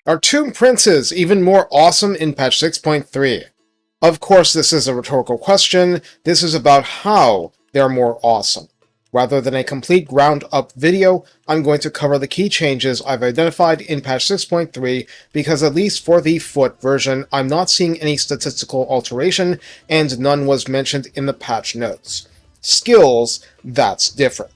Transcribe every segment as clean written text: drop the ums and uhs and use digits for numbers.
Are Tomb Princes even more awesome in patch 6.3? Of course, this is a rhetorical question. This is about how they're more awesome. Rather than a complete ground-up video, I'm going to cover the key changes I've identified in patch 6.3 because at least for the foot version, I'm not seeing any statistical alteration and none was mentioned in the patch notes. Skills, that's different.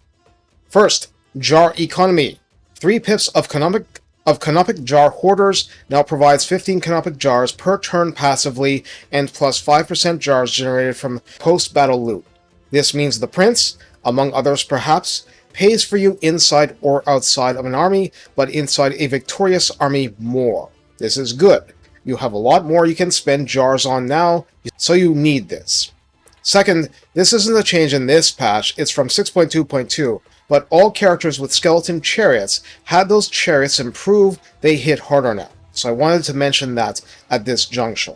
First, Jar Economy. 3 pips of Canopic Jar Hoarders now provides 15 Canopic Jars per turn passively, and plus 5% jars generated from post-battle loot. This means the Prince, among others perhaps, pays for you inside or outside of an army, but inside a victorious army more. This is good. You have a lot more you can spend jars on now, so you need this. Second, this isn't a change in this patch, it's from 6.2.2, but all characters with Skeleton Chariots had those chariots improve, they hit harder now, so I wanted to mention that at this juncture.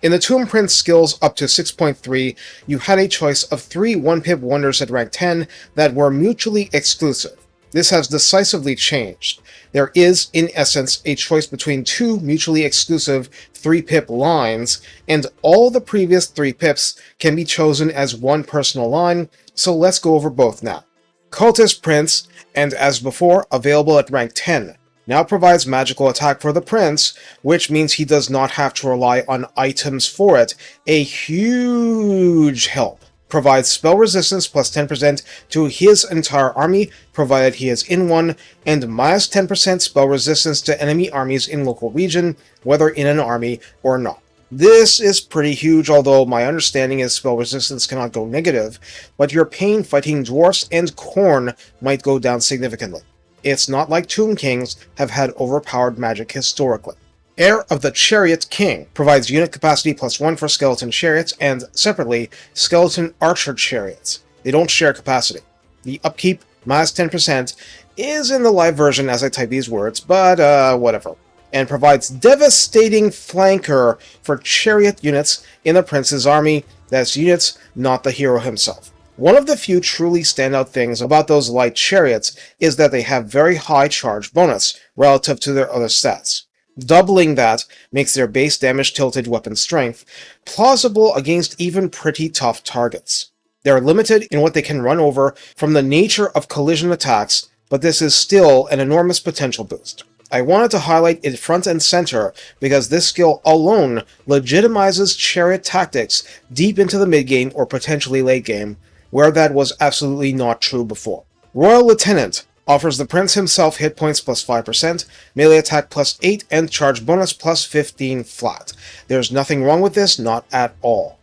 In the Tomb Prince skills up to 6.3, you had a choice of 3 1-pip wonders at rank 10 that were mutually exclusive. This has decisively changed. There is, in essence, a choice between 2 mutually exclusive 3-pip lines, and all the previous 3 pips can be chosen as one personal line, so let's go over both now. Cultist Prince, and as before, available at rank 10, now provides magical attack for the Prince, which means he does not have to rely on items for it, a huge help. Provides spell resistance plus 10% to his entire army, provided he is in one, and minus 10% spell resistance to enemy armies in local region, whether in an army or not. This is pretty huge, although my understanding is spell resistance cannot go negative, but your pain fighting dwarfs and Khorne might go down significantly. It's not like Tomb Kings have had overpowered magic historically. Heir of the Chariot King provides unit capacity plus 1 for Skeleton Chariots, and, separately, Skeleton Archer Chariots. They don't share capacity. The upkeep, minus 10%, is in the live version as I type these words, but whatever. And provides devastating flanker for chariot units in the Prince's army. That's units, not the hero himself. One of the few truly standout things about those light chariots is that they have very high charge bonus relative to their other stats. Doubling that makes their base damage tilted weapon strength plausible against even pretty tough targets. They are limited in what they can run over from the nature of collision attacks, but this is still an enormous potential boost. I wanted to highlight it front and center because this skill alone legitimizes chariot tactics deep into the mid-game or potentially late game, where that was absolutely not true before. Royal Lieutenant offers the Prince himself hit points plus 5%, melee attack plus 8, and charge bonus plus 15 flat. There's nothing wrong with this, not at all.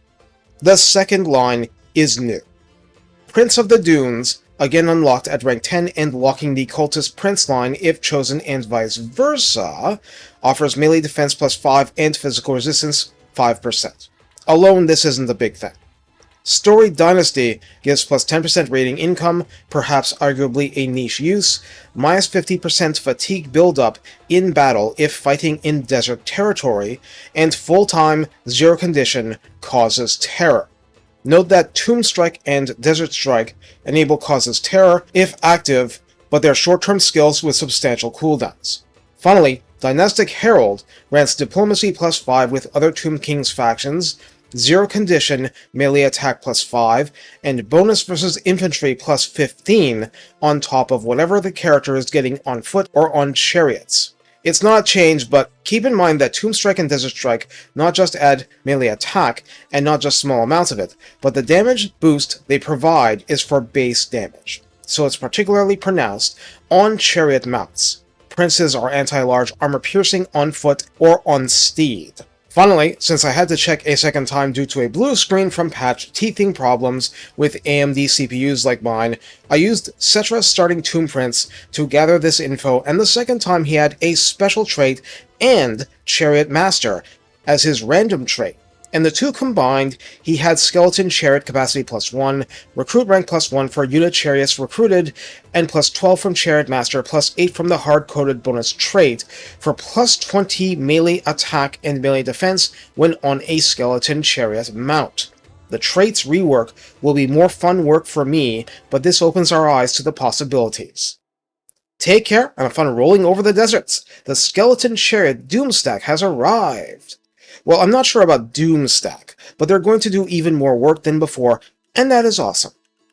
The second line is new. Prince of the Dunes, again unlocked at rank 10 and locking the Cultist Prince line if chosen and vice versa, offers melee defense plus 5 and physical resistance 5%. Alone, this isn't a big thing. Story Dynasty gives plus 10% rating income, perhaps arguably a niche use, minus 50% fatigue buildup in battle if fighting in desert territory, and full-time zero condition causes terror. Note that Tomb Strike and Desert Strike enable causes terror if active, but they're short-term skills with substantial cooldowns. Finally, Dynastic Herald grants Diplomacy plus 5 with other Tomb Kings factions, zero condition, melee attack plus 5, and bonus versus infantry plus 15 on top of whatever the character is getting on foot or on chariots. It's not a change, but keep in mind that Tomb Strike and Desert Strike not just add melee attack, and not just small amounts of it, but the damage boost they provide is for base damage, so it's particularly pronounced on chariot mounts. Princes are anti-large armor-piercing on foot or on steed. Finally, since I had to check a second time due to a blue screen from patch teething problems with AMD CPUs like mine, I used Settra's starting Tomb Prince to gather this info, and the second time he had a special trait and Chariot Master as his random trait. And the two combined, he had Skeleton Chariot capacity plus 1, recruit rank plus 1 for unit chariots recruited, and plus 12 from Chariot Master, plus 8 from the hard-coded bonus trait, for plus 20 melee attack and melee defense when on a Skeleton Chariot mount. The traits rework will be more fun work for me, but this opens our eyes to the possibilities. Take care, and have fun rolling over the deserts. The Skeleton Chariot Doomstack has arrived. Well, I'm not sure about Doomstack, but they're going to do even more work than before, and that is awesome.